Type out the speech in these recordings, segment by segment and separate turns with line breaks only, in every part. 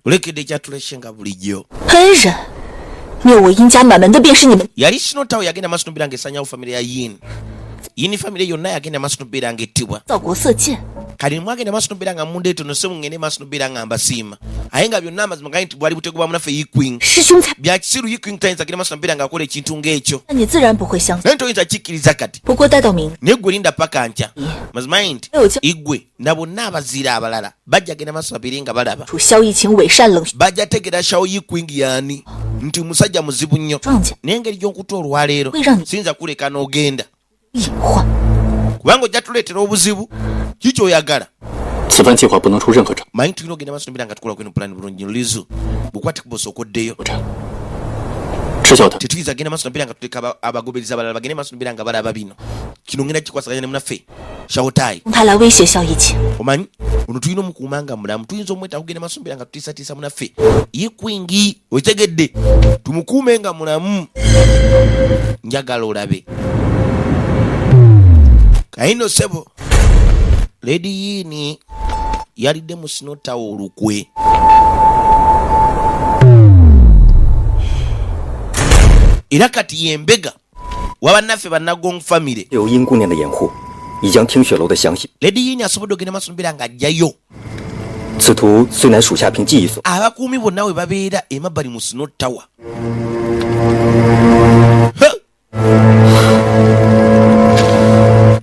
Ulekedde kyatuleshenga bulijjo.
恩人，灭我殷家满门的便是你们。
Yali Sinotawo yagenda maaso n'obeera ng'esanyawo famire ya Yin. Yin famire yonna yagenda maaso n'obeera ng'ettibwa.
造国色剑。
Kali mwagenda maaso n'obeera nga mundeeto nose mungende maaso n'obeera nga mbasiima. Aye nga byonna amazima gali nti bwali buteego bwa munaffe Yikwing.
师兄才。
Bya kisiru Yikwing tayinza agenda maaso n'obeera ng'akola ekintu ng'ekyo.
那你自然不会相信。
Naye toyinza kikkiriza kati.
不过待到明日，
Naye ggwe linda paka nkya. Mazima nti
还有将
Igwe na bonna abaziira abalala bajja genda maaso babeere nga balaba.
楚萧逸情伪善冷血
Bajja tegera Shawo Yikwing yaani nti musajja muzibu nnyo.
撞见
Naye engeri gy'okuta olwaleero
Wera-
siyinza kuleka n'ogenda.
隐患。
Kubanga ojja tuleetera obuzibu kiki oyagala.
此番计划不能出任何差。
Manyi tulina ogenda maaso n'obeera nga tukola kweno pulaani bulungi Lizu bukwate kubosa okoddeyo.
赤小团
Tetuyinza genda maaso n'obeera nga tuteeka abagoberezi abalala bagende maaso n'obeera nga balaba bino. Kino ngenda kikwasaganya ne munaffe Shawotai.
用他来威胁萧逸情。
Omanyi ono tulina omukuuma nga mulamu tuyinza omweta kugenda maaso n'obeera nga tutiisatiisa munaffe Yikwing okitegedde tumukuume nga mulamu. Njagala olabe kayino sebo Lady Yin yalidde mu Sinotawo olukwe. Era kati yembega wabannaffe bannagong family.
有殷姑娘的掩护，已将听雪楼的详细。
Lady Yin asobodde ogenda maaso n'obeera ng'ajjayo.
此图虽乃属下凭记忆所，
Abakuumi bonna we babeera emabbali mu Sinotawo.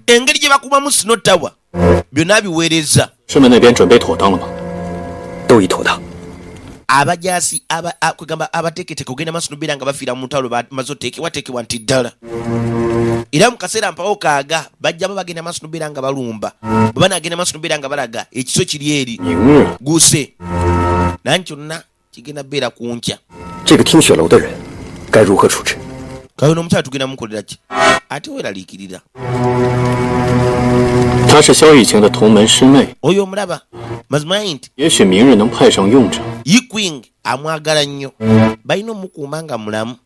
Engeri gye bakuumamu Sinotawo byonna biweereza.
师门那边准备妥当了吗？
都已妥当。
Abajaasi kwegamba abateeketeeke ogenda maaso n'obeera nga bafiira mu ntalo bamaze oteekebwateekebwa nti ddala. Era mu kaseera mpawo kaaga bajjamu bagenda maaso n'obeera nga balumba. Bwe banaagenda maaso n'obeera nga balaga ekiso kiri eri.
明日
Guse. Nanti kyonna kigenda beera ku nkya.
这个听雪楼的人该如何处置？
Kayo n'omukyala tugenda mukolera ki? Ate weeraliikirira.
她是萧逸情的同门师妹，
Oyo omulaba mazima nti
也许明日能派上用场。
Yikwing amwagala nnyo. Balina omukuuma nga mulamu.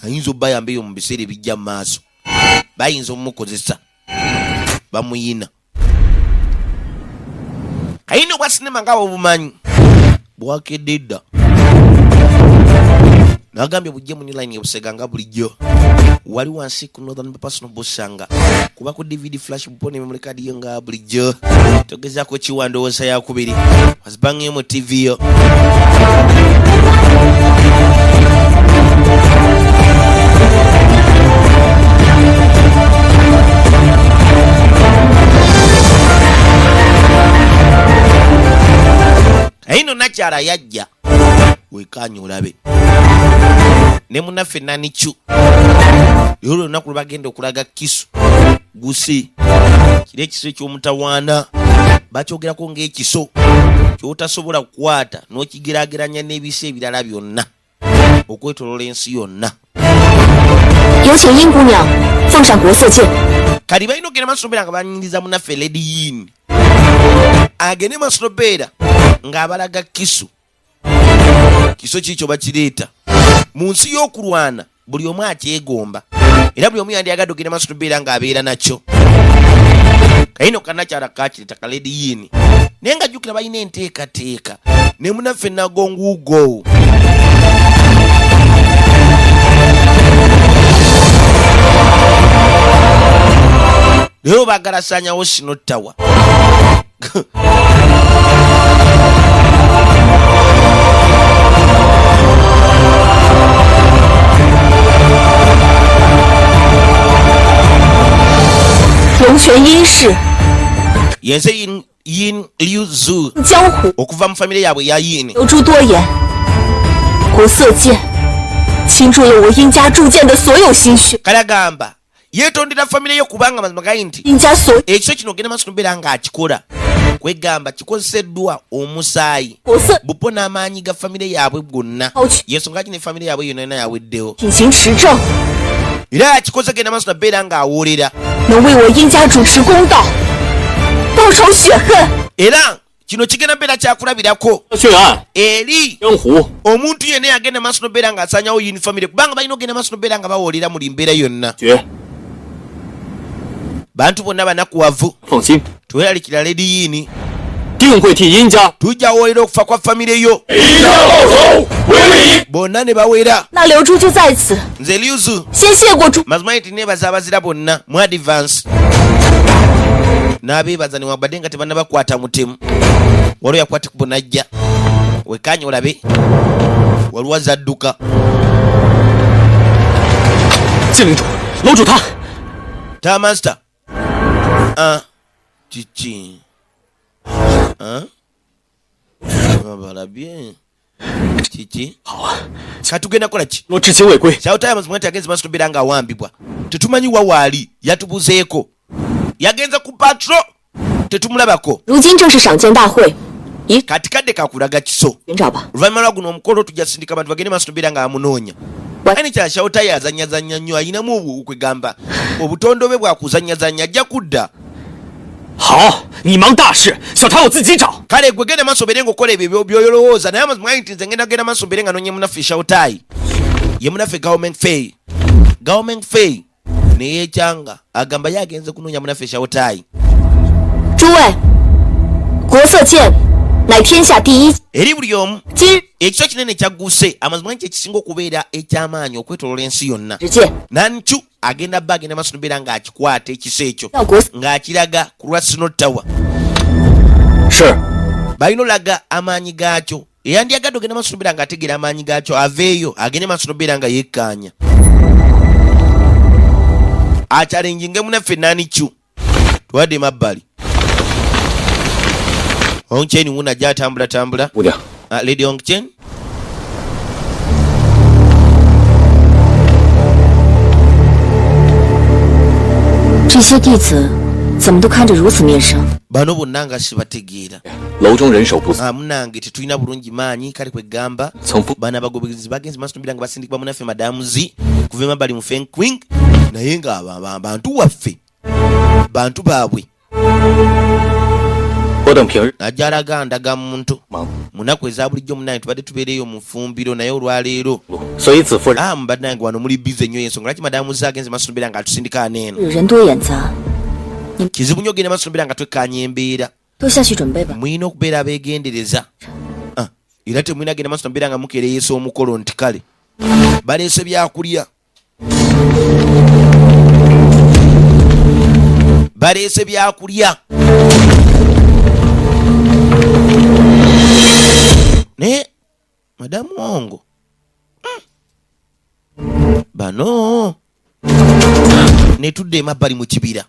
Ayinza obbayamba eyo mu biseera ebijja mu maaso. Bayinza omumukozesa. Bamuyina. Kayina obwa sinema nga obumanyi. Bwakedde dda. Nagambye bujje mu New Line obusega nga bulijjo. Wali wansi ku Northern Personal Busanga. Kuba ku DVD flash bupone memory card yo nga bulijjo. Togezaako kiwandowooza yakubiri. Wazibangye mu TV yo. Ayino nakyala yajja. Wekanya olabe. Ne munaffe Nanichu. Yolo olunaku lwe bagenda okulaga Kisu. Gusi. Kiri ekiso eky'omutawaana. Bakyogerako ng'ekiso ky'otasobola kukwata n'okigeraageranya n'ebisa ebirala byonna okwetoloola ensi yonna.
有请殷姑娘奉上国色剑。
Kali balina ogenda maaso n'obeera nga banyiniriza munaffe Lady Yin. Agende maaso n'obeera ng'abalaga Kisu. Kiso kikyo bakireeta. Mu nsi y'okulwana buli omu akyegomba. Era buli omu yandiyagadde ogenda maaso n'obeera ng'abeera nakyo. Kayino kanakyala kakireeta ka Lady Yin. Naye nga jjukira balina enteekateeka. Ne munaffe nagonguugo. Leero baagala saanyawo Sinotawo.
龙泉殷氏
Yense Yin Liu Zu
江湖
okuva mu famire yaabwe ya Yin.
有诸多言，国色剑倾注了我殷家铸剑的所有心血，
Kale agamba yeetondera famire yo kubanga mazima gali nti
殷家所
ekiso kino ogenda maaso n'obeera ng'akikola. Kwegamba kikozeseddwa omusaayi
国色
bupo n'amaanyi ga famire yaabwe gonna.
抛去
Yensonga kino famire yaabwe yonna yonna yaweddewo.
品行持正，
Era akikoze genda maaso n'obeera ng'awoolera.
能为我殷家主持公道，报仇雪恨。
Era kino kigenda beera kyakulabirako
血案
eri
江湖
omuntu yenna yagenda maaso n'obeera ng'asaanyawo Yin famire kubanga balina ogenda maaso n'obeera nga bawoolera mu mbeera yonna.
绝，
Bantu bonna banakuwavu.
放心，
Teweeralikira Lady Yin.
定会替殷家
tujja woolera okufa kwa famire yo
一家报仇，为礼。
bonna ne bawera
那刘珠就在此，
nze liuzu
先谢过诸。
mazima nti nebaza abazira bonna mu advance n'abeebaza newabadde nga tebannabakwata mutemu waliwo yakwata kubo najja wekanye olabe waliwo azadduka
剑领主，楼主他
ta master kiki balabye kiki
好啊，
katugenda kola ki
若至亲未归，
kyawotaya mazima nti agenze maaso tobeera nga awambibwa tetumanyi wawaali yatubuzeeko yagenza ku patro tetumulabako
如今正是赏剑大会，
kati kadde kakulaga kiso
寻找吧。
oluvannyuma lwa guno omukolo tujja sindika abantu bagende maaso tobeera nga amunoonya ani kyala kyawotaya azanyazanya nnyo ayinamu okwegamba obutondo bwe bwakuzanyazanya ajja kudda
好，你忙大事，小唐我自己找。
kale gwe genda maaso obeere ngaokola ebyo byolowooza naye amazima nti nze ngenda genda maaso obeere nga noonya munaffe shawutayi ye munaffe gavumenti fey neyekyanga agamba ye agenze kunoonya munaffe shawutayi
诸位，国色剑乃天下第一，
eri buli omu
今日
ekiso kinene kyagguse amazima nti ekisinga okubeera ekyamaanyi okwetolola ensi yonna
之剑
nancu agenda bba agenda maaso nobeera ng'akikwata ekiso ekyo
要国
ng'akiraga ku lwa sino tower
是，
balina olaga amaanyi gaakyo eyandyagadde ogenda maaso nobeera ng'ategeera amaanyi gaakyo aveeyo agende maaso nobeera nga yekkaanya akyalenjinge munaffe naanicu twadde mabbali onkyeni wuna ajja atambulatambula
姑娘，
lady ongchen
这些弟子怎么都看着如此面生？
bano bonna nga sibategeera
楼中人手不足，
munange tetulina bulungi maanyi kale kwegamba
曾不
bano abagobezi bagenzi maaso nobeera nga basindikibwa munaffe madamuzi kuva emabbali mu fenkwing naye nga bantu waffe bantu baabwe
我等平日
ajja alaga ndaga muntu
忙，
munaku eza bulijjo munange tubadde tubeereyo mu ffumbiro naye olwaleero
所以子夫人
mubadde wano muli bize nnyo y'ensonga lwaki madamuzi agenze maaso nobeera nga atusindika neeno
人多眼杂，
kizibu nnyo ogenda maaso nobeera nga twekkaanya embeera
都下去准备吧。
mulina okubeera abeegendereza era temulina genda maaso nobeera nga mukereyeesa omukolo nti kale baleese byakulya baleese byakulya naye madamu ongo bano netudde emabbali mu kibira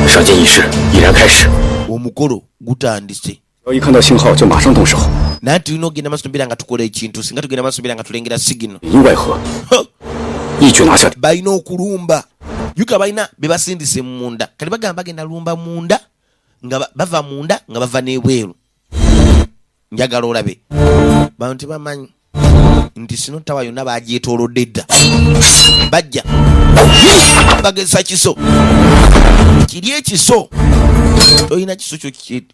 上剑仪式已然开始，
omukolo gutandise
要一看到信号就马上动手，
naye tulina okugenda maaso nobeera nga tukola ekintu singa tugenda maaso nobeera nga tulengera sigino
里应外合，一举拿下。
balina okulumba yuka balina be basindise munda kati bagamba bagenda lumba munda nga bava munda nga bava n'ebweru njagala olabe bano tebamanyi nti sino tawa yonna bagyetoolodde dda bajja bagesa kiso kiri ekiso tolina kiso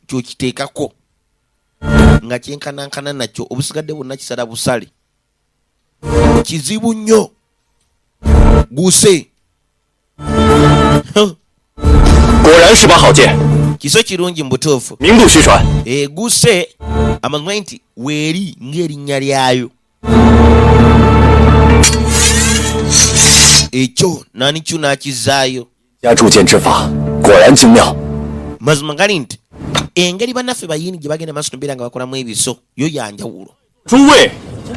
kyokiteekako nga kyenkanankana nakyo obusigadde bwonna kisala busale kizibu nnyo guse
果然是把好剑，
kiso kirungi mu butuufu
名不虚传。
guse amazima nti weeri ng'erinnya lyayo ekyo nani kyo n'akizaayo
家铸剑之法果然精妙，
mazima gali nti engeri bannaffe bayini gye bagenda maaso nobeera nga bakolamu ebiso yo yanjawulo
诸位，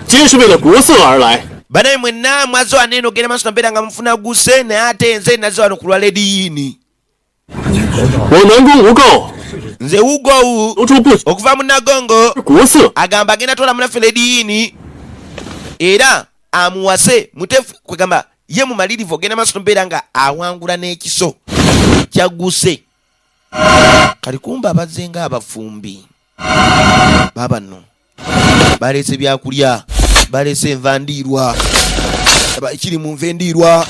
皆是为了国色而来，
banaye mwenna mwazo wano eno ogenda maaso nobeera nga mufuna guse naye ate nze nazo wano ku lwa lediyini
我南宫无垢，
nze wugowu
楼主不
okuva mu nagongo
国色，
agamba agenda tola munaffe lediyini era amuwase mutefu kwegamba ye mumalirivu ogenda maaso nobeera nga awangula n'ekiso kyaguse kali kumba abazze nga abafumbi babano baleese byakulya baleese enva ndiirwa laba ekiri mu nva endiirwa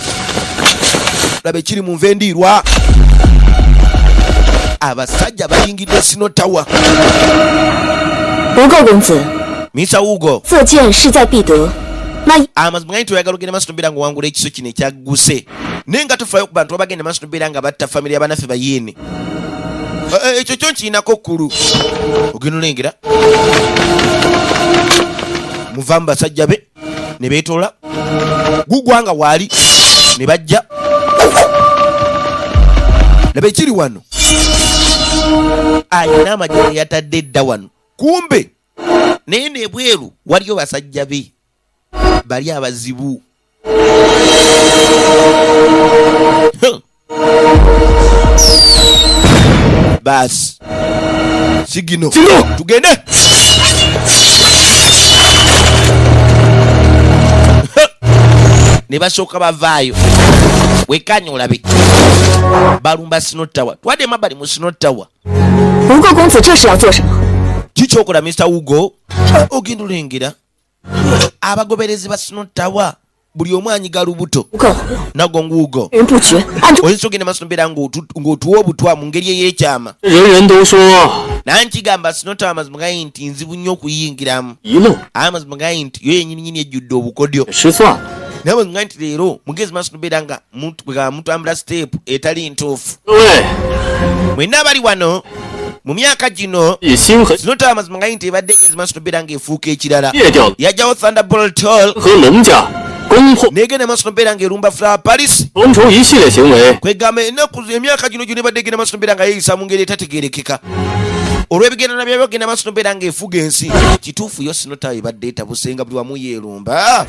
laba ekiri mu nva endiirwa abasajja bayingidde sino tawa
无垢公子，
misa wugo
色剑势在必得。那
amazima ganyi toyagala ogenda maaso nobeera nga wangula ekiso kino ekyagguse naye nga tofaayo ku bantu babagenda maaso nobeera nga batta famire y'abanaffe bayini ekyo kyo nkirinako kkulu ogenda olengera muvamu basajja be ne beetola gugwanga waali ne bajja laba ekiri wano ayina amajjalo yatadde edda wano kumbe naye nebweru waliyo basajja be bali abazibu basi sigino tugende ne basooka bavaayo wekanya olabe balumba sinotawa twadde emabbali mu sinotawa
吴国公子这是要做什么？
kikyokola Mr. Ugo ogenda olengera abagoberezi ba sinotawa buli omu anyiga lubuto
不够，
nago nguugo
人不绝，按照
oyinza ogenda maaso mbeera ng'otuwa obutwa mu ngeri ey'ekyama
人人都说
nankigamba sinotawa amazima gayi nti nzibu nnyo okuyingiramu
遗漏
amazima gayi nti yo yenyininyini ejjudde obukodyo
失算，
naye amazima gayi nti leero mugezi maaso mbeera nga mutambula siteepu etali ntuufu
各位
mwenna abali wano mu myaka gino
一心和
sinotawa amazima gayi nti ebadde egezi maaso mbeera ng'efuuka ekirala
灭掉了
yajjawo thunderbolt toll
和龙家攻破
negenda maaso mbeera ng'erumba flower paris
重筹一系列行为，
kwegamba ennaku emyaka gino gyona ebadde egenda maaso mbeera nga yeeyisa mu ngeri etategeerekeka olw'ebigendana byabyo genda maaso mbeera ng'efuga ensi kituufu yo sinotawa ebadde etabusenga buli wamu yeerumba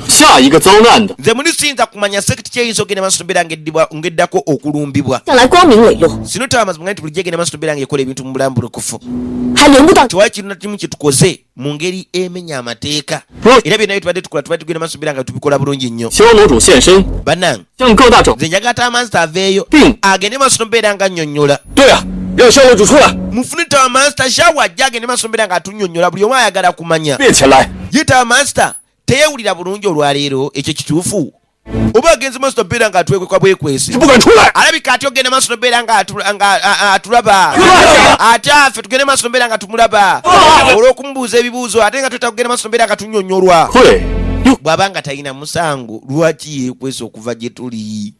下一个遭难的
nze muli siyinza kumanya sekiti kyeyinza ogenda maaso mbeera ng'eddako okulumbibwa
将来光明磊落，
sinotawa amazima nga nti bulijjo egenda maaso mbeera ng'ekola ebintu mu bulamu bulukufu
还轮不到
tewali kirina kimu kye tukoze mu ngeri emenya amateeka era byonna bye tubadde tukola tubadde tugenda maaso mbeera nga tubikola bulungi nnyo
肖楼主现身，
bannange
向各大整。
nze njagala taamansita aveeyo
并
agende maaso mbeera nga annyonnyola
对啊，让肖楼主出来，
mufune taamansita shawa ajja agende maaso mbeera nga atunnyonnyola buli omu ayagala kumanya
别前来。
ye taamansita teyewulira bulungi olwaleero ekyo kituufu oba agenze maaso mbeera nga atwekweka bwekwesi
不敢出来，
alabika ate ogenda maaso mbeera nga atulaba ate affe tugende maaso mbeera nga tumulaba olw'okumubuuza ebibuuzo ate nga tweta kugenda maaso mbeera nga tunnyonnyolwa
会又
bw'aba nga talina musango lwaki yeekwesa okuva gye tuli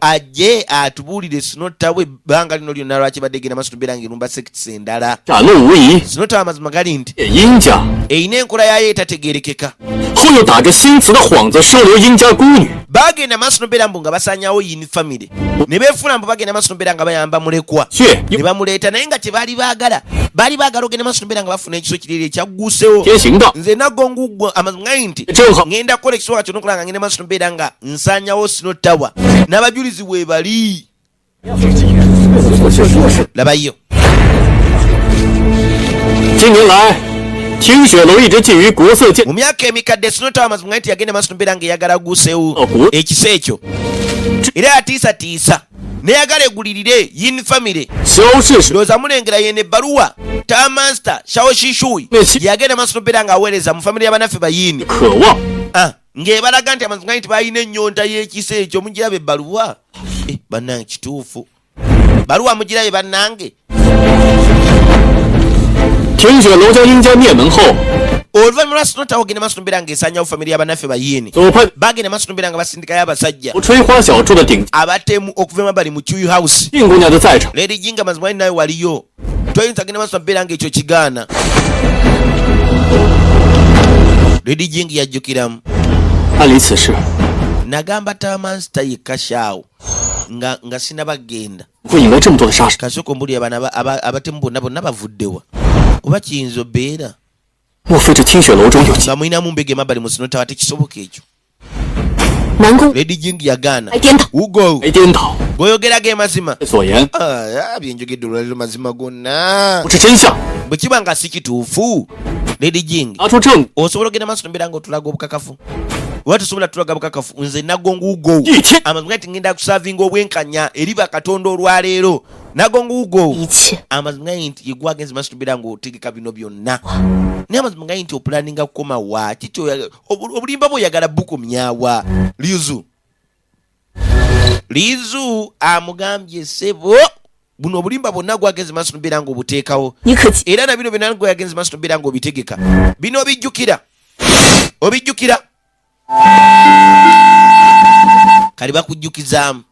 ajje atubuulire sinotawe ebbanga lino lyonna lwaki badde genda maaso mbeera ng'erumba sekitisi endala
展露无遗，
sinotawe amazima gali nti
殷家
erina enkola yayo etategeerekeka
后又打着新词的幌子收留殷家孤女，
bagenda maaso nobeera mbu nga basanyawo yini famire ne beefuna mbu bagenda maaso nobeera nga bayamba mulekwa
却
ne bamuleeta naye nga kyebaali baagala ogenda maaso nobeera nga bafuna ekiso kirere ekyaggusewo
天行道，
nze nagongugwo amazima gali nti
正好
ngenda kukola ekisoboka kyonna okulaba nga ngenda maaso nobeera nga nsanyawo sinotawa n'abajulizi bwe bali labayo
近年来，清雪楼一直觊觎国色监
mu myaka emikadde sinotawa amazima gali nti yagenda maaso nobeera nga eyagala aggusewo
Oku.
ekiso ekyo era yatiisatiisa neyagala egulirire yin famire
萧氏是
ndowooza mulengera yene ebbaluwa taamansita shawo shishui
Messi.
yagenda maaso nobeera nga aweereza mu famire y'abannaffe bayini
渴望
ng'ebalaga nti amazima gali nti balina ennyonta y'ekiso ekyo mugiraba ebbaluwa bannange kituufu baluwa mugirabe bannange
清雪楼将殷家灭门后，
oluvannyuma lwa sinotawo ogenda maaso nobeera ng'esanyawo famire y'abannaffe bayini
左派
bagenda maaso nobeera nga basindikayo abasajja
吹花小筑的顶
abatemu okuva emabbali mu chuyu house
定姑娘的在场，
lady jinga amazima gali nayo waliyo toyinza genda maaso nobeera ng'ekyo kigaana lady jingi yajjukiramu
按理此事
nagamba taamansita yekka shaawo nga sinabagenda
不会引来这么多的杀手。
kasooka mbuli abatemu bonna bavuddewa oba kiyinza obeera
莫非这清雪楼中有其
nga mulinamu mbega emabbali mu sinotawa tekisoboka ekyo
南宫
lady jingi yagaana
来颠倒，
ugo
来颠倒
gweyogerako emazima
所言，
byenjogedde olwaliro mazima gonna
不是真相，
bwe kiba nga si kituufu lady jingi
拿出证据，
osobola ogenda maaso nobeera nga otulaga obukakafu oba tosobola tulaga bukakafu nze nagonguugo
一天
amazima gati ngenda kusaavinga obwenkanya eri bakatonda olwaleero nagonguugo
一切
amazima gali nti yegwe agenze maaso nobeera ng'otegeka bino byonna naye amazima gali nti opulaninga kukoma wa kiki obulimba bwe oyagala bukomyawa lizu amugambye sebo buno obulimba bwonna gwagenze maaso nobeera ng'obuteekawo
你可记
era na bino byonna gwe yagenze maaso nobeera ng'obitegeka bino obijjukira kali bakujjukizaamu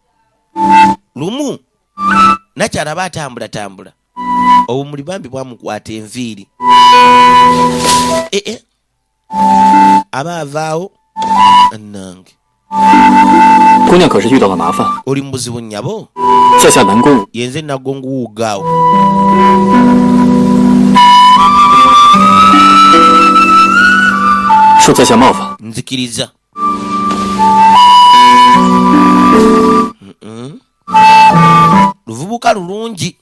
lumu nakyala aba atambula obumuli bambi bwamukwata enviiri aba avaawo annange
姑娘可是遇到了麻烦，
oli mu buzibu nnyabo
在下南宫
yenze nagongo wuugaawo
受在下冒犯。
nzikiriza luvubuka lulungi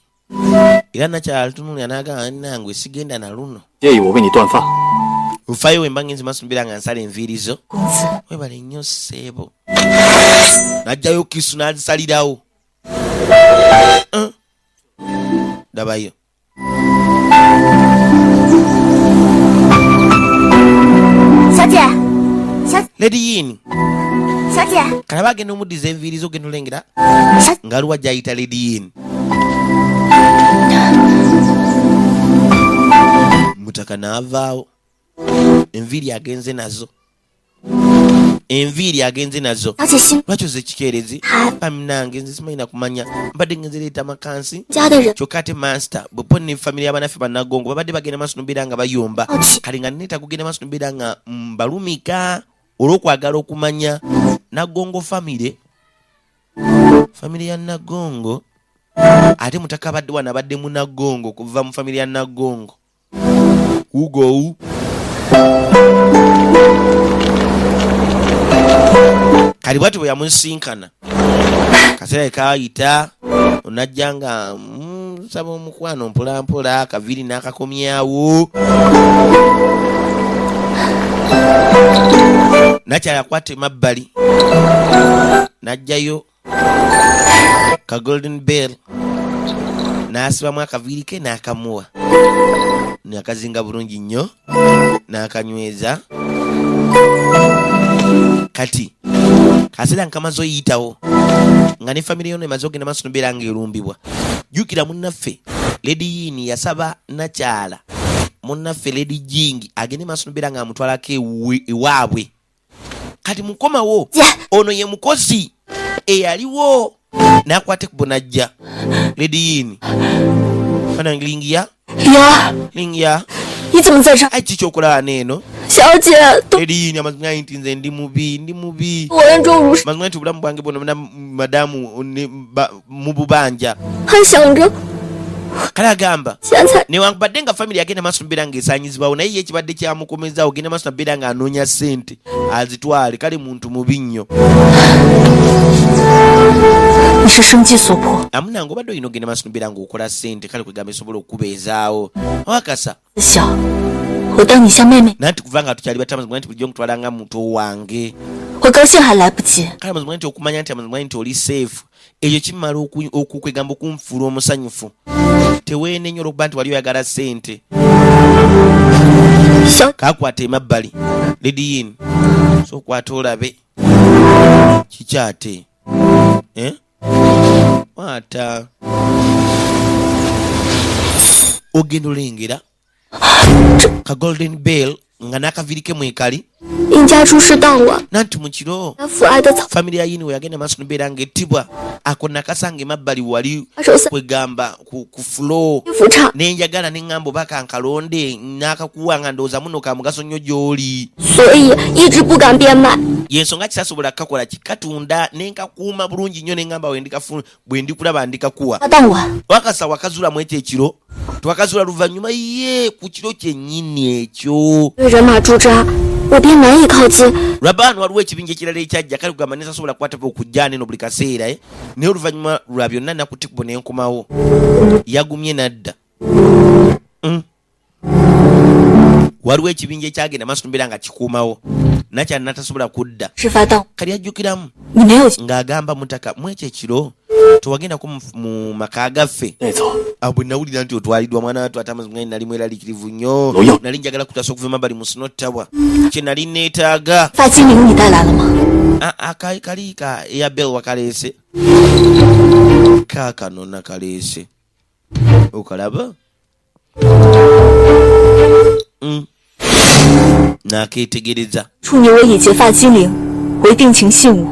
era nakyala lutunulya n'agamba nange sigenda na luno
介意我为你断发？
ufayo wemba ngenzi masumbira nga nsala enviiri zo
公子，
webale nnyo ssebo n'ajjayo kisu n'azisalirawo dabayo
小姐，小
lady yin
小姐，
kalaba agenda omuddiza enviiri zo genda olengera
小
nga aliwo ajjayita lady yin mutaka n'avaawo enviiri agenze nazo
小姐心
lwaki oze kikeerezi
还
paminange nze simanyi na kumanya mbadde ngenze leeta makansi
家的人
kyokka ate master bwepo ne famire y'abanaffe bannagongo babadde bagenda maaso nobeera nga bayomba
Oti.
kale nga neeta kugenda maaso nobeera nga mbalumika olw'okwagala okumanya nagongo famire ya nagongo ate mutaka abadde wano abadde mu nagongo kuva mu famire ya nagongo ugowu kali bwati bwe yamusinkana kaseera kayita onajja nga saba omukwano mpolampola akaviiri n'akakomyawo nakyala akwata emabbali najjayo ka golden bell n'asibamu akaviiri ke n'akamuwa nakazinga bulungi nnyo n'akanyweza kati kaseera nkamaze oyiyitawo nga ne famire yona emaze ogenda maaso nobeera nga erumbibwa jjukira munnaffe lady yin yasaba nakyala munnaffe lady jing agende maaso nobeera nga amutwalako ewaabwe kati mukomawo ono ye mukozi eyaliwo n'akwate ku bonajja lady yin fana lingiya
呀，
lingiya
你怎么在这儿？
ai kikyokola wano eno
小姐，都
lady yin amazima nti nze ndi mubi
我恩重如山，
mazima nti obulamu bwange bwonna madamu mu bubanja
还想着
kale agamba
钱财。
newankubadde nga famire agenda maaso nobeera nga esaanyizibwawo naye ye ekibadde kyamukomezaawo genda maaso nobeera nga anoonya ssente azitwale kale muntu mubi nnyo
你是生计所迫，
amunange obadde olina ogenda maaso nobeera nga okola ssente kale kwegamba esobola okubeezaawo wakasa
自小我当你像妹妹，
nanti kuva nga tukyali bato amazima nti bulijjo nkutwala nga muto wange
我高兴还来不及。
kale amazima nti okumanya nti amazima nti oli seefu ekyo kimala okukwegamba okunfuula omusanyufu teweenenya olwokuba nti wali oyagala ssente
小
kakwata emabbali lady yin so okwata olabe kikyate kwata ogenda olengera ka golden bell nga n'akaviirike mwekali
殷家出事当晚，
nanti mu kiro
他父爱的草
famire ya yini we yagenda maaso nobeera nga ettibwa ako nakasanga emabbali wali
手下
kwegamba ku floor
衣服差，
nenjagala neŋŋamba oba kankalonde n'akakuwa nga ndowooza muno ka mugaso nnyo gy'oli
所以一直不敢变卖。
yensonga kisasobola kukakola kikatunda nenkakuuma bulungi nnyo neŋŋamba bwe ndikulaba ndikakuwa
他当晚
wakasa wakazuulamu ekyo ekiro twakazuula luvannyuma ye ku kiro kyennyini ekyo
对人马驻扎，我便难以靠近。
lwabaano waliwo ekibinja ekirala ekyajja kale kugamba nesasobola kukwata okujja neno buli kaseera naye oluvannyuma lwa byonna nakutikubo nenkomawo yagumye nadda waliwo ekibinja ekyagenda maaso nobeera nga kikuumawo nakyali natasobola kudda
事发当，
kali ajjukiramu
你没有
ng'agamba mutaka mu ekyo ekiro tewagendako mu maka gaffe
带走，
bwe nawulira nti otwaliddwa mwana wattu ate amazima nali mweraliikirivu nnyo
Oyo.
nali njagala kutasa okuva emabbali mu sinottawa kye nali neetaaga
发精灵你带来了吗？
kaliika eya bel wakaleese kaakano nakaleese okalaba n'akeetegereza
处女我已结发精灵为定情信物，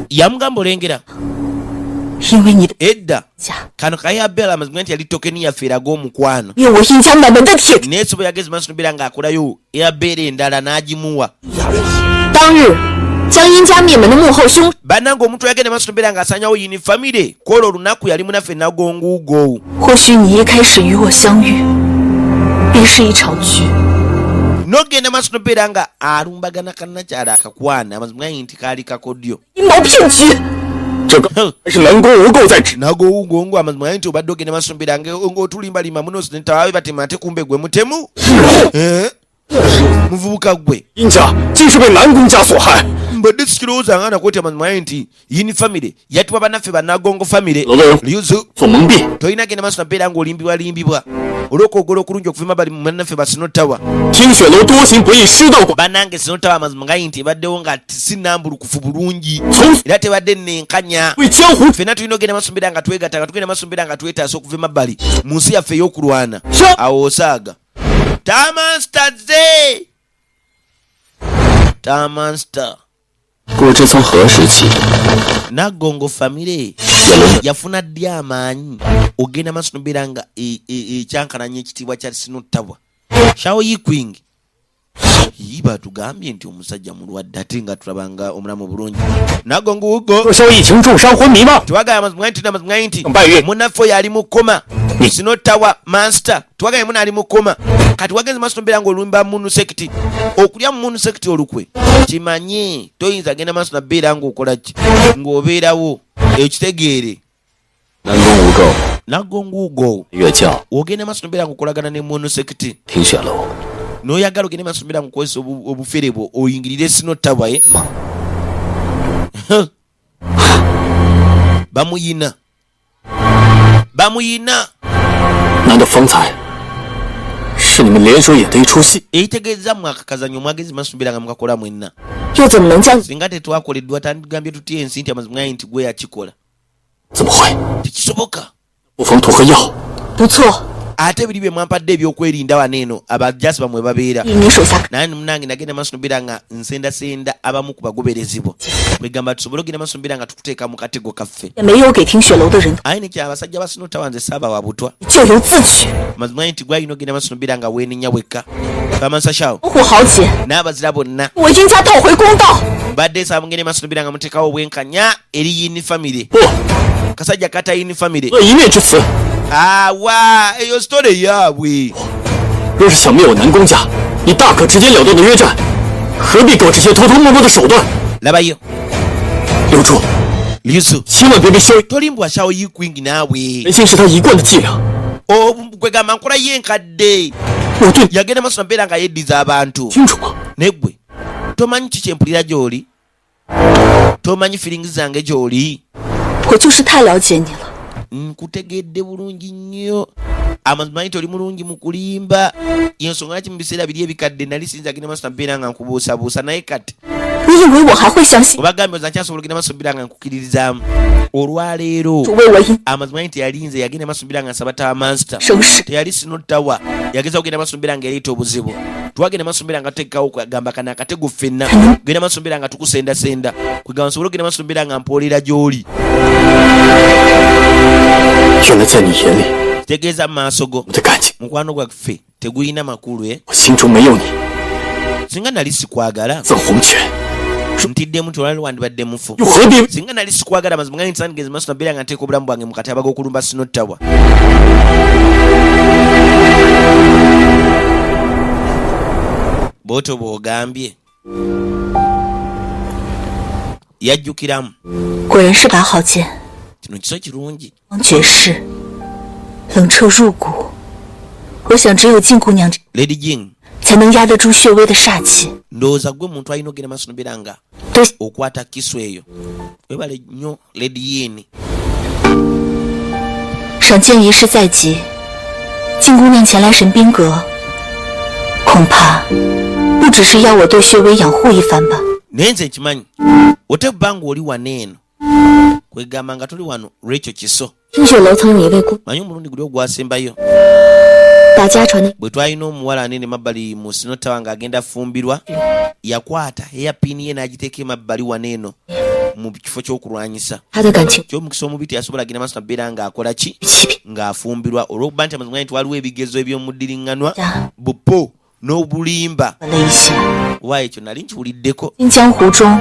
yamugamba olengera
因为你的
edda
家，
kano kayabela amazima nti yali tokeni yaffe eraga omukwana
因为我殷家满门的铁。
naye sobo yagezi maaso nobeera ng'akolayo eyabeera endala n'agimuwa
当日将殷家灭门的幕后凶，
bannanga omuntu yagenda maaso nobeera ng'asanyawo yini famire kwolwo olunaku yali munaffe nagonguugo
或许你一开始与我相遇，便是一场局。
nogenda maaso nobeera nga alumbagana kannakyala akakwana amazima gayi nti kaali kakodyo
阴谋骗局，
这个还是南宫无垢在指。
nagoowugongo amazima gayi nti obadde ogenda maaso nobeera ng'otulimbalima muno sinetawawe batema ate kumbe gwe mutemu muvubuka gwe
殷家竟是被南宫家所害。
mbadde sikirowooza nga nakwoti amazima gayi nti yini famire yatuba bannaffe bannagongo famire
老人
lyuzu
所蒙蔽，
tolina genda maaso nobeera ng'olimbibwalimbibwa olw'okwogera okulungi okuva emabbali mu bannaffe ba sinotawa
听雪楼多行不义失道过，
bannange sinotawa amazima gayi nti ebaddewo nga sinambulukufu bulungi
从
era tebadde nenkanya
为江湖
ffenna tulina ogenda maaso nobeera nga twegatta nga tugenda maaso nobeera nga twetaasa okuva emabbali mu nsi yaffe ey'okulwana
Sure.
awo osaaga tamansta ze tamansta
不知从何时起，
naggongo famire
也轮
yafuna ddi amaanyi ogenda maaso nobeera nga ekyankalanya ekitiibwa kya sinotabwa shawo yikwing batugambye nti omusajja mulwadde ate nga tulabanga omulamu bulungi naggongo ugo
若萧疫情重伤昏迷吗？
twagala amazima nti amazima nti
Mbaye.
munaffe oyo ali mu kkoma sinotawa master twagaye muna ali mu kkoma kati wagenze maaso nobeera ng'olumba munu sekiti okulya mu munu sekiti olukwe kimanye toyinza genda maaso nabeera ng'okola ki ng'obeerawo ekitegeere
南宫无垢，
naggonguugo
越教
ogenda maaso nobeera ng'okolagana ne munu sekiti
听雪楼，
n'oyagala ogende maaso nobeera ng'okozesa obufere bwo oyingirire sinotawa ye bamuyina bamuyina
难道方才是你们联手演的一出戏？
ekitegeeza mwakakazanyo mwagezi maaso nobeera nga mukakola mwenna
又怎么能将
singa tetwakoleddwa tandigambye tutya ensi nti amazima gayi nti gwe yakikola
怎么会？
tekisoboka
不封图和药，
不错，
ate biri bye mwampadde ebyokwerinda wano eno abajasi bamwe babeera
以你手下
naye munange nagenda maaso nobeera nga nsendasenda abamu ku bagoberezibwa kwegamba tusobole ogenda maaso nobeera nga tukuteeka mu katego kaffe
也没有给听雪楼的人，
aye nekyo abasajja basinotawa nze saaba wabutwa
咎由自取，
amazima gayi nti gwalina ogenda maaso nobeera nga weenenya wekka kamasashawo
保护豪杰，
n'abazira bonna
我殷家讨回公道。
mbadde nsaba mugende maaso nobeera nga muteekawo obwenkanya eri yini famire
不，
kasajja kata yini famire
论一面之词，
awa eyo sitole yaabwe
若是想灭我南宫家，你大可直截了当的约战，何必搞这些偷偷摸摸的手段？
labayo
留住，
lyusu
千万别被萧
tolimbwa shawo yikwingi naawe
人心是他一贯的伎俩。
kwegamba nkola ye enkadde
我对你
yagenda maaso nabeera nga yeddiza abantu
清楚吗？
naye gwe tomanyi ki kyempulira gy'oli tomanyi firingi zange gy'oli
我就是太了解你了，
nkutegedde bulungi nnyo amazima nti oli mulungi mu kulimba yensonga laki mu biseera biri ebikadde nali sinza agenda maaso nabeera nga nkubuusabuusa naye kati
你以为我还会相信？
obagambye oza nkyasobola ogenda maaso nabeera nga nkukiririzaamu olwaleero
主为我殷
amazima nti yalinze yagenda maaso nabeera nga nsaba tawa master
生事，
teyali sinotawa yageza okugenda maaso nabeera nga ereeta obuzibu twagenda maaso nabeera nga tuteekawo kugamba kana akatego ffenna genda maaso nabeera nga tukusendasenda kwegamba nsobole ogenda maaso nabeera nga mpoolera gy'oli
原来在你眼里，
kitegeeza mu maaso go
我的感情，
mukwano gwaffe tegulina makulu
我心中没有你，
singa nali sikwagala
赠红泉，
ntiddemu nti olwali wandibadde mufu
又何必
singa nali sikwagala mazima gange nsandigeze maaso nabeera nga nteeka obulamu bwange mu kataba g'okulumba sinotawa bw'otyo bw'ogambye yajjukiramu
果然是把好剑，
kino kiso kirungi
绝世，冷彻入骨。我想只有静姑娘
lady jing
才能压得住血威的煞气。
ndowooza gwe muntu alina ogenda maaso nobeera nga
多
okwata kisu eyo webale nnyo lady yin
赏剑一事在即，静姑娘前来神兵阁，恐怕不只是要我对血威养护一番吧。
naye nze nkimanyi otebba nga oli wano eno kwegamba nga tuli wano lwekyo kiso
听雪楼曾有一位姑，
manyi omulundi guli ogwasembayo
大家传的
bwe twalina omuwala anene mabbali mu sinotawa ng'agenda afumbirwa yakwata eyapini ye n'agiteeka emabbali wano eno mu kifo ky'okulwanyisa
他的感情
ky'omukisa omubiti yasobola agenda maaso nabeera ng'akola ki
欺骗
ng'afumbirwa olw'okuba nti amazima nti waliwo ebigezo eby'omuddiringanwa
家
bupo n'obulimba
了一些。
wa ekyo nali nkiwuliddeko
新江湖中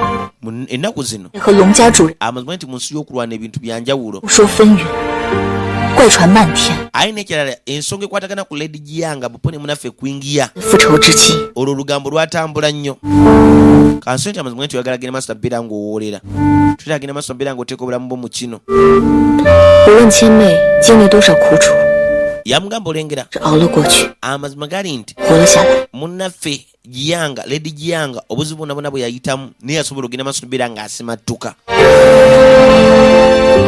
ennaku zino
和龙家主人
amazima nti mu nsi y'okulwana ebintu byanjawulo
不说纷纭，怪传漫天。
aye n'ekirala ensonga ekwatagana ku ledi giyanga bupo ne munaffe kwingiya
复仇之期，
olwo olugambo lwatambula nnyo kanso nti amazima nti oyagala agenda maaso nabeera ng'owoolera tutera agenda maaso nabeera ng'oteeka obulamu bwo mu kino
无论千妹经历多少苦楚，
yamugamba olengera
只熬了过去，
amazima gali nti
活了下来。
munnaffe giyanga ledi giyanga obuzibu bwonna bwe yayitamu naye yasobola ogenda maaso nabeera ng'asimattuka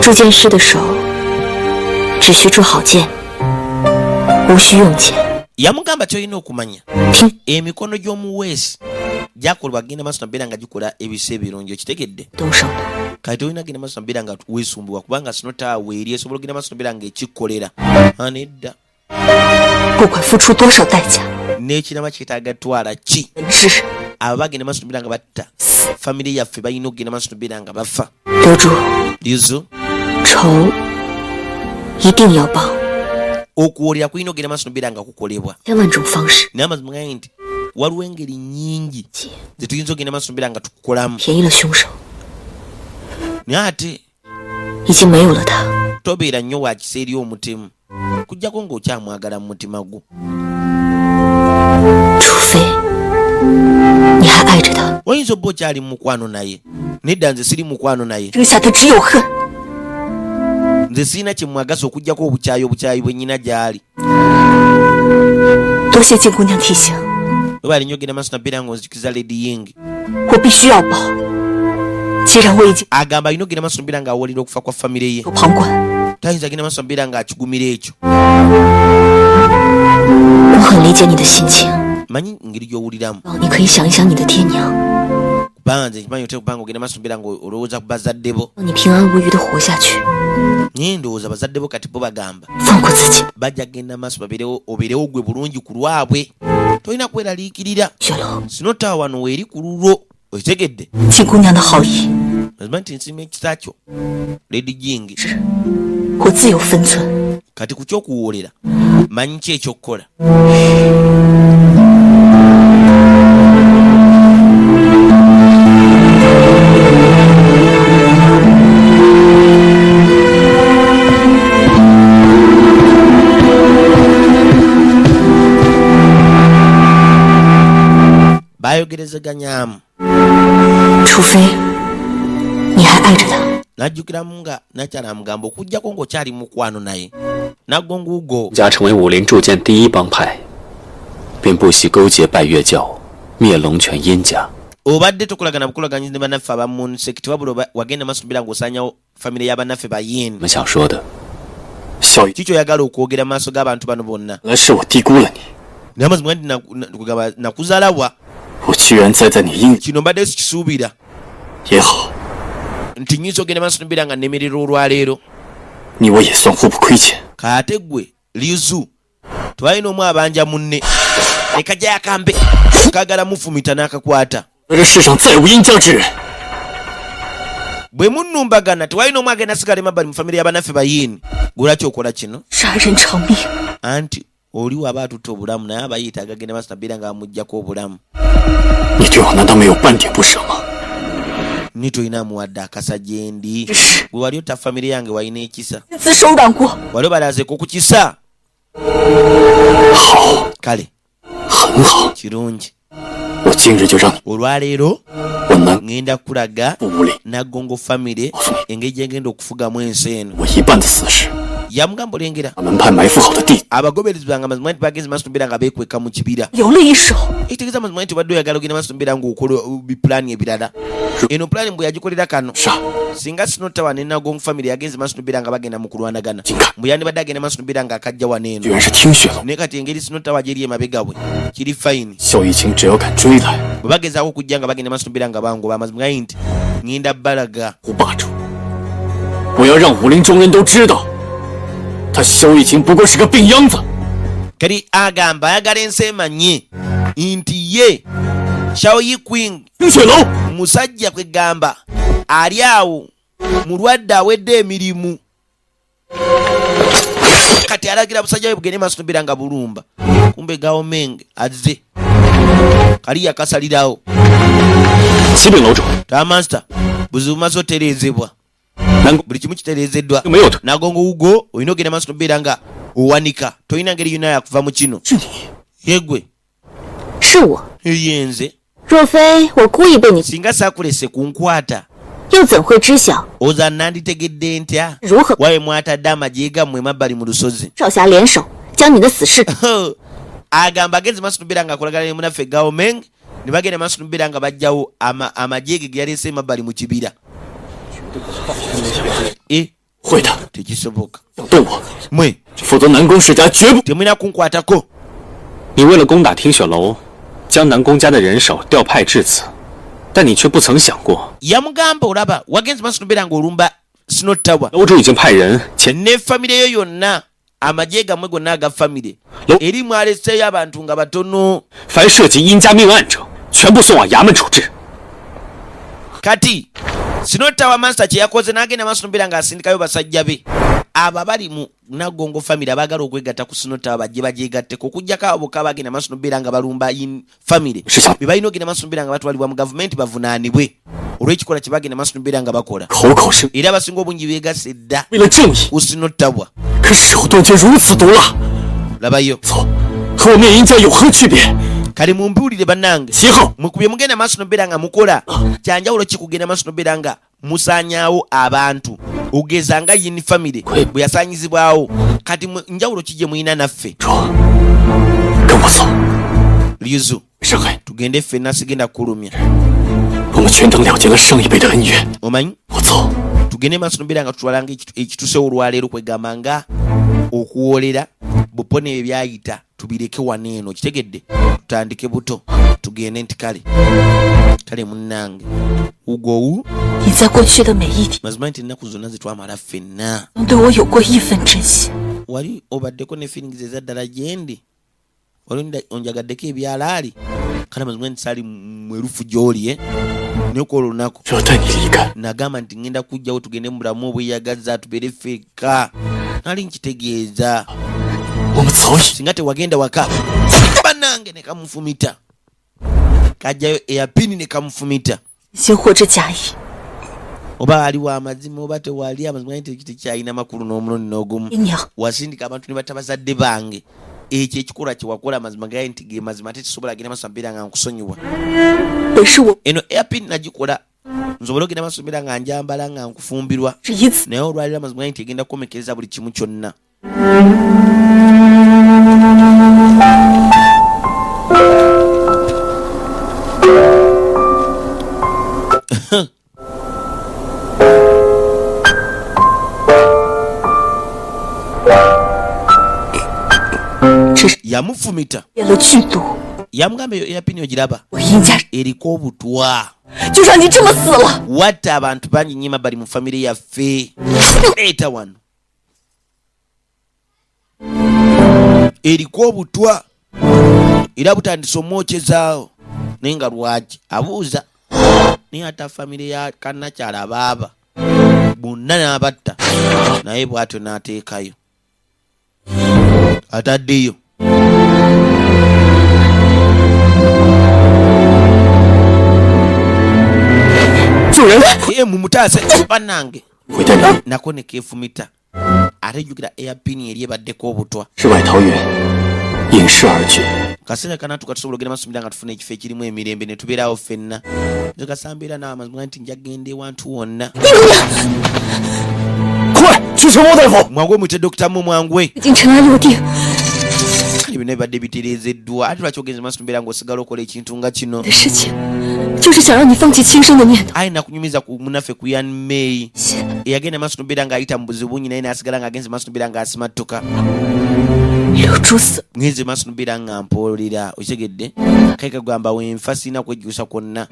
铸剑师的手只需铸好剑，无需用钱。
yamugamba kyolina okumanya
听
emikono gy'omuweesi gyakolebwa agenda maaso nabeera nga gikola ebisa ebirungi okitegedde
动手的，
kati tolina genda maaso nabeera nga weesumbibwa kubanga sinotaawa weeri esobola ogenda maaso nabeera nga ekikkolera anedda
不管付出多少代价，
n'ekirama kyetaaga twala ki
本质
abo bagenda maaso nabeera nga batta famire yaffe balina okugenda maaso nabeera nga bafa
留住
lizo
仇一定要报，
okuwoolera kulina okugenda maaso nabeera nga kukolebwa
千万种方式，
naye amazima gaye nti waliwo engeri nnyingi zetuyinza okugenda maaso nabeera nga tukukolamu
便宜了凶手，
naye ate
已经没有了他。
tobeera nnyo wa kisa eri omutemu kujjako ng'okyamwagala mu mutima gwo
除非你还爱着他，
wayinza obba okyali mu mukwano naye nedda nze siri mukwano naye
剩下的只有恨。
nze sirina kye mwagasa okugjako obukyayi bwe nnyina gy'ali
多谢静姑娘提醒，
webali nnyo ogenda maaso nabeera ng'onzikiza ledi yingi
我必须要报。既然我已经
agamba alina ogenda maaso nabeera ng'awoolera okufa kwa famire ye
有旁观，
tayinza agenda maaso nabeera ng'akigumira ekyo
我很理解你的心情。
manyi ngeri gy'owuliramu
你可以想一想你的爹娘，
kubanga nze nkimanyi otera okubanga ogenda maaso nabeera ng'olowooza ku bazadde bo
让你平安无虞的活下去，
naye ndowooza bazadde bo kati bo bagamba
放过自己。
bajja kgenda maaso obeerewo gwe bulungi ku lwabwe tolina kweraliikirira
雪楼，
sinotaawa wano weeri ku lulwo okitegedde
静姑娘的好意，
mazima nti nsima ekisa kyo ledi jingi
我自有分寸。
kati ku kyokuwoolera manyi ki ekyokukola bayogerezeganyaamu
除非你还爱着他，
n'ajjukiramu nga nakyala amugamba okuggyako ng'okyali mukwano naye nagwo nguugo
家成为武林铸剑第一帮派，并不惜勾结拜月教，灭龙泉阴家。
obadde tokolagana bukolaganyiza ne bannaffe abamu sekiti wabula wagenda maaso nabeera ng'osaanyawo famire y'abannaffe bayini
你们想说的，萧雨，
kiki oyagala okwogera mu maaso g'abantu bano bonna
原来是我低估了你，
naye amazima nti kugamba nakuzaalawa
我居然栽在你阴
kino mbadde sikisuubira
也好，
nti nyinza ogenda maaso nabeera nga nnemerera olwaleero
你我也算互不亏欠。
kaate gwe liuzu twalina omu abanja munne ne kajja yakambe kagala mufumita n'akakwata
这世上再无阴家之人，
bwe munnumbagana tewalina omu agenda sigala emabbali mu famire y'abannaffe bayini gwolaki okola kino
杀人偿命。
anti oli waba atutte obulamu naye aba yeetaaga agenda maaso nabeera ng'amuggyako obulamu
你对我难道没有半点不舍吗？
ni tolina amuwadde akasa gye ndi
只是
gwe wali otta famire yange walina ekisa
亲自手软过，
wali obalazeko ku kisa
好，
kale
很好，
kirungi
我今日就让你
olwaleero
我能
ŋŋenda kulaga
不武林
naggongo famire engeri gyegenda okufugamu ensi eno
我一半的死士，
yamugamba olengera
把门派埋伏好的地，
abagoberezi bange amazima nti bagenze maaso nabeera nga beekweka mu kibira
有了一手，
ekitegeeza amazima nti obadde oyagala ogenda maaso nabeera ng'okola bipulaani ebirala eno pulaani bwe yagikolera kano
杀
singa sinotawa ne nagongo famire yagenze maaso nabeera nga bagenda mu kulwanagana
金刚，
bwe yandibadde agenda maaso nabeera nga akajja wano
居
eno
然是听血了。
naye kati engeri sinotawa gyeri emabega bwe kiri fayini
萧雨晴只要敢追来，
bwe bagezaako okujja nga bagenda maaso nabeera nga bangoba amazima gayi nti ŋŋenda balaga
胡霸主，我要让武林中人都知道，他萧雨晴不过是个病秧子。
kati agamba ayagala ensi emanye nti ye Xiao Yi Queen
冰雪楼，
musajja kwegamba ali awo mulwadde awedde emirimu kati alagira busajja we bugende maaso nobeera nga bulumba kumbe gavumenti azze kali yakasalirawo tamasita buzibu maze otereezebwa buli kimu kitereezeddwa nagongo ugo olina ogenda maaso nobeera nga owanika tolina ngeri yonna yakuva mu kino yegwe
是我。
yenze
若非我故意被你，
singa saakulese kunkwata
又怎会知晓
oza nanditegedde ntya
如何
wawe mwatadde amagye gammwe emabbali mu lusozi
少侠联手将你的死士
agamba agenze maaso nobeera nga akolagana ne munaffe gavumenti ne bagenda maaso nobeera nga bajjawo amagye ge ge yaleese emabbali mu kibira
会的，
tekisoboka
要动我，
mwe
否则南宫世家绝不。
temulina kunkwatako
你为了攻打听雪楼，将南宫家的人手调派至此，但你却不曾想过，
yamugamba olaba wagenze maaso nobeera nga olumba Snow Tower
楼主已经派人前
ne famire yo yonna amagye gammwe gonna aga famire eri mwaleseeyo abantu nga batono
凡涉及殷家命案者，全部送往衙门处置。
kati Snow Tower master kye yakoze n'agenda maaso nobeera ng'asindikayo basajja be abo bali mu Nagongo famire abaagala okwegatta ku Snow Tower bajje bagyegatteko okuggyako abo boka bagenda maaso nobeera nga balumba famire be balina ogenda maaso nobeera nga batwalibwa mu gavumenti bavunaanibwe olw'ekikola kye bagenda maaso nobeera nga bakola
口口声
era abasinga obungi beegase dda
为了正义，
ku Snow Tower
可手段却如此毒辣，
labayo
错，和我灭殷家有何区别？
kale mumbuulire bannange
其后
mukubye mugenda maaso nobeera nga mukola kyanjawulo kikugenda maaso nobeera nga musaanyaawo abantu ogeza nga yini famire bwe yasaanyizibwawo kati njawulo kijye muyina naffe
说，跟我走，
liuzu
上海，
tugende ffenna sigenda kukulumya
我们全等了结了上一辈的恩怨。
omanyi
我走，
tugende maaso nobeera nga tutwalanga ekitusewo olwaleero kwegamba nga okuwolera bupone ebyo byayita tubireke wano eno kitegedde tutandike buto tugende nti kale kale munnange ugowu
你在过去的每一天
mazima nti ennaku zonna zetwamala ffenna
都对我有过一分真心。
wali obaddeko ne feelings ezaddala gyendi wali onjagaddeko ebyalaali kale mazima nti saali mwerufu gy'oli naye kwa olwo lunaku
要带你离开，
nagamba nti ngenda kujjawo tugende mu bulamu obweyagaza tubeere ffekka nali nkitegeeza
我们早已
singa tewagenda waka bannange ne kamufumita kajjayo eyapini ne kamufumita
先获知假意，
oba aliwo amazima oba tewali amazima nti tekyalina makulu n'omulundi n'ogumu
爹娘
wasindika abantu ne batta bazadde bange ekyo ekikolwa kyewakola amazima gaye nti ge mazima tekisobola genda maaso mbeera nga nkusonyiwa
本是我
eno airpin nagikola nsobole ogenda maaso mbeera nga njambala nga nkufumbirwa
是以此
naye olwaliro amazima gaye nti egenda kukomekereza buli kimu kyonna yamufumita
灭了剧毒，
yamugamba eyo airpin ogiraba
我殷家
eriko obutwa
就让你这么死了。
watta abantu bangi nyima bali mu famire yaffe leeta wano eriko obutwa era butandise omwokyezaawo naye nga lwaki abuuza naye ate famire ya kannakyala baaba bonna n'abatta naye bw'atyo n'ateekayo ataddeyo mumutaase bannange
回带你
nako ne keefumita ate ejjukira airpin eri ebaddeko obutwa
世外桃源，隐世而居。
kaseera kanatuka tusobola ogenda maaso nga tufuna ekifo ekirimu emirembe ne tubeerawo ffenna nze kasambeera n'amazima nti njagenda ewantu wonna
快去求毛大夫！
mwangwe mwite dokita mu mwangwe
已经尘埃落定，
kale byonna bibadde bitereezeddwa ate lwaki ogenze maaso mbeera ng'osigala okola ekintu nga kino
的事情就是想让你放弃轻生的念头。
ayi nakunyumiza ku munaffe ku yan may eyagenda maaso nobeera ng'ayita mu buzibu bungi naye n'asigala ng'agenze maaso nobeera ng'asimattuka
留住死，
ngenze maaso nobeera nga mpoolera okitegedde kale kagamba wenfa sirina kwejjusa kwonna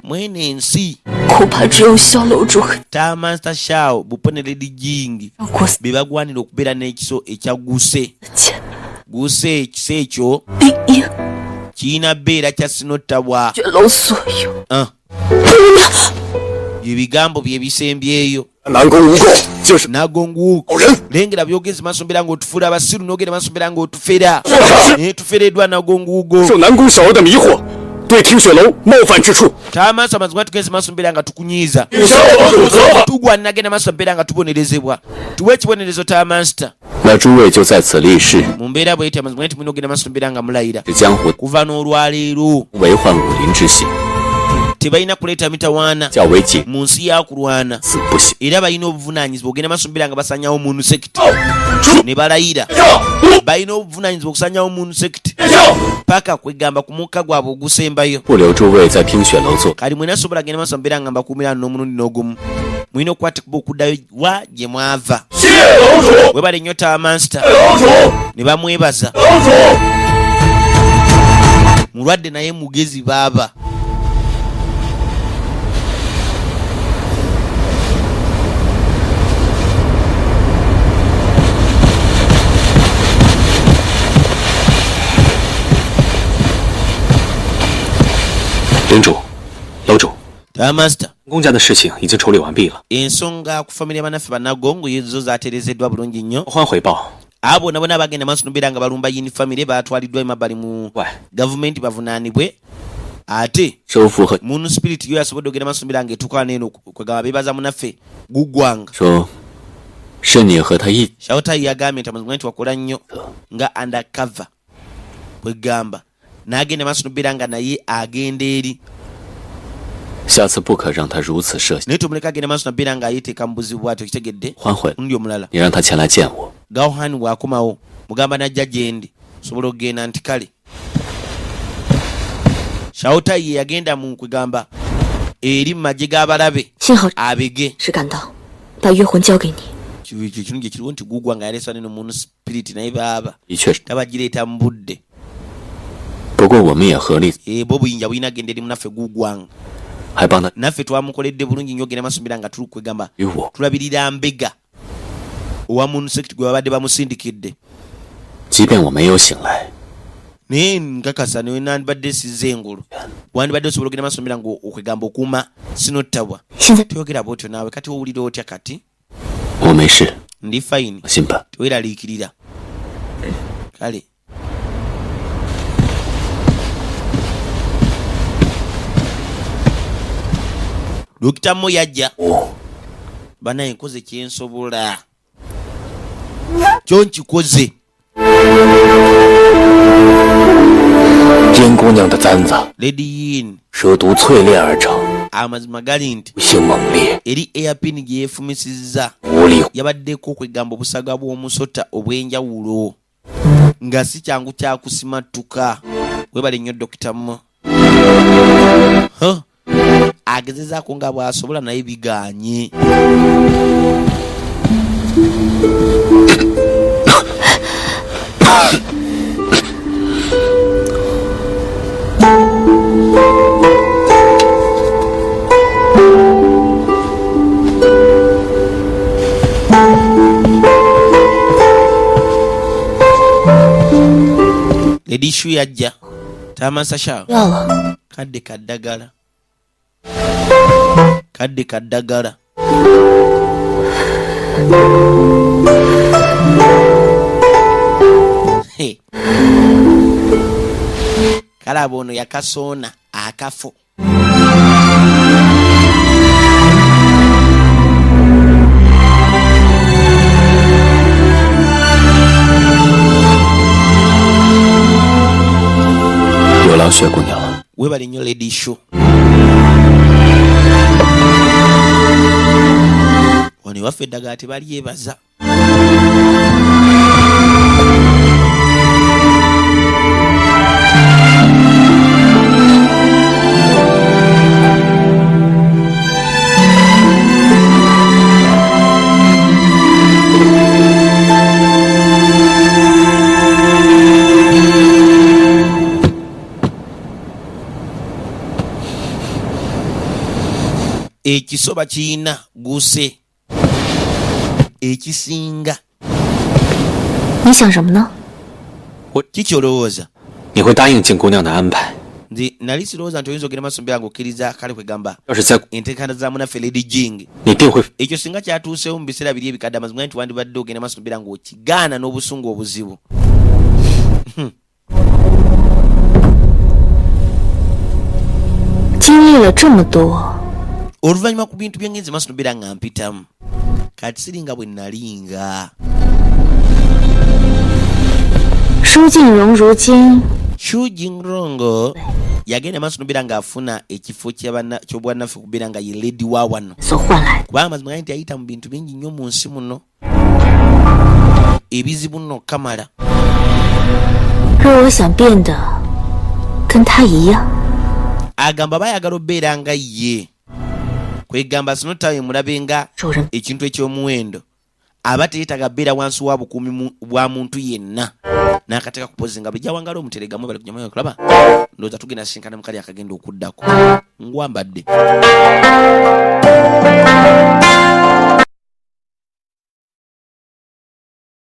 mwene ensi
恐怕只有小楼主和
taamaster shaw buponereri jingi
让过死
be bagwanira okubeera n'ekiso ekya guse
前
guse ekiso ekyo
定应
kirina bbeera kya sinottabwa
绝楼所有。
uh. ebigambo bye bisembyeyo
南宫无垢就是
nagonguuko
好人。
lengera byogezi masombera ng'otufuula abasiru n'ogenda masombera ng'otufera tufereddwa nagonguugo
受南宫小儿的迷惑，对听雪楼冒犯之处，
taamaaso amazima tugezi masombera nga tukunyiiza
向楼主责罚。
tugwanira genda masombera nga tubonerezebwa tuwe ekibonerezo taamansita
那诸位就在此立誓，
mu mbeera bweti amazima nti mulina ogenda masombera nga mulayira
使江湖
kuva n'olwaleero
为患武林之血，
tebalina kuleeta mitawaana
较为谨
mu nsi ya kulwana
死不行。
era balina obuvunaanyizibwa ogenda masombera nga basanyawo muntu sekiti ne balayira balina obuvunaanyizibwa okusanyawo muntu sekiti paka kwegamba ku mukka gwabwe ogusembayo
不留诸位在听雪楼做，
kali mwena asobola genda masombera nga mbakuumira n'omulundi n'ogumu mulina okukwatikuba okuddayo wa gye mwava webale nnyo taamansita ne bamwebaza mulwadde naye mugezi baaba
领主、楼主，
taamansita
公家的事情已经处理完毕了，
ensonga ku famire bannaffe bannagongo zo zaterezeddwa bulungi nnyo
换回报。
abo bonna bonna bagenda maaso nobeera nga balumba yini famire batwaliddwa emabbali mu
外，
gavumenti bavunaanibwe ate
收复和
munu spirit yo yasobodde ogenda maaso nobeera nga etuuka neeno kwegamba beebaza munaffe guggwanga
说，是你和他一
shawtayi yagambye nti amazima nti wakola nnyo nga undercover bwegamba n'agenda maaso nobeera nga naye agenda eri
下次不可让他如此设想。
naye tomuleka agenda maaso nobeera nga ayeteeka mu buzibu bwati okitegedde
欢会，
mundi omulala
你让他前来见我。
gawhani bw'akomawo mugamba najja gyendi osobola okugenda nti kale shawtayi ye yagenda mu kwegamba eri mu magye g'abalabe
幸好
abege
是赶到，把月魂交给你。
kino gye kiriwo nti gugwa nga yaleswa neno munu spirit naye baaba
的确是，
tabagireeta mu budde
不过我们也合力，
bo buyinja bulina genda eri munaffe gugwanga
还帮他
naffe twamukoledde bulungi nnyo ogenda masombera nga tuli kwegamba
与我。
tulabirira mbega owa munu sekiti gwe babadde bamusindikidde
即便我没有醒来，
naye nkakasa newe nandibadde sizza engulu wandibadde osobola ogenda masombera nga okwegamba okuuma sinottabwa
现在
toyogera bwotyo naawe kati owulira otya kati
我没事，
ndi fayini
放心吧。
teweraliikirira kale dokita mo yajja
哦，
banaye nkoze kyensobola kyo nkikoze
殷姑娘的簪子
lady yin
蛇毒淬炼而成，
amazima gali nti
毒性猛烈，
eri airpin gye yeefumisizza
无力
yabaddeko okwegamba obusaga bw'omusota obw'enjawulo nga si kyangu kyakusimattuka webale nnyo dokita mo agezezaako nga bw'asobola naye biganye lady shu yajja tamasasha
要了，
kadde kaddagala kadde kaddagala He. kalaba ono yakasoona akafo
有劳雪姑娘了。
webale nnyo lady shu wano ewaffe eddagala tebalyebaza ekisoba kiyina guse ekisinga
你想什么呢？
kikyolowooza
你会答应静姑娘的安排？
nze nali sirowooza nti oyinza ogenda maaso mbeera ng'okkiriza kale kwegamba
要是再
enteekaana za munaffe Lady Jing
你定会
ekyo singa kyatuusewo mu biseera biri ebikadde amazima nti wandibadde ogenda maaso mbeera ng'okigaana n'obusungu obuzibu
经历了这么多，
oluvannyuma ku bintu byengenze maaso mbeera nga mpitamu kati siringa bwe nalinga
舒静荣如今
Shu Jingrongo yagenda maaso mbeera ng'afuna ekifo ky'obwannaffe kubeera nga ye ledi wa wano
所换来，
kubanga amazima nti ayita mu bintu bingi nnyo mu nsi muno ebizibu nno kamala
若我想变得跟他一样，
agamba bayagala obeera nga ye kwegamba sinotawe mulabe nga
受人
ekintu ekyomuwendo aba teyeetaga beera wansi wa bukuumi bwa muntu yenna n'akateeka kupozi nga bijja wangala omuteregamu bali kujamayo kulaba ndowooza tugenda sinkana mukali akagenda okuddako ngwambadde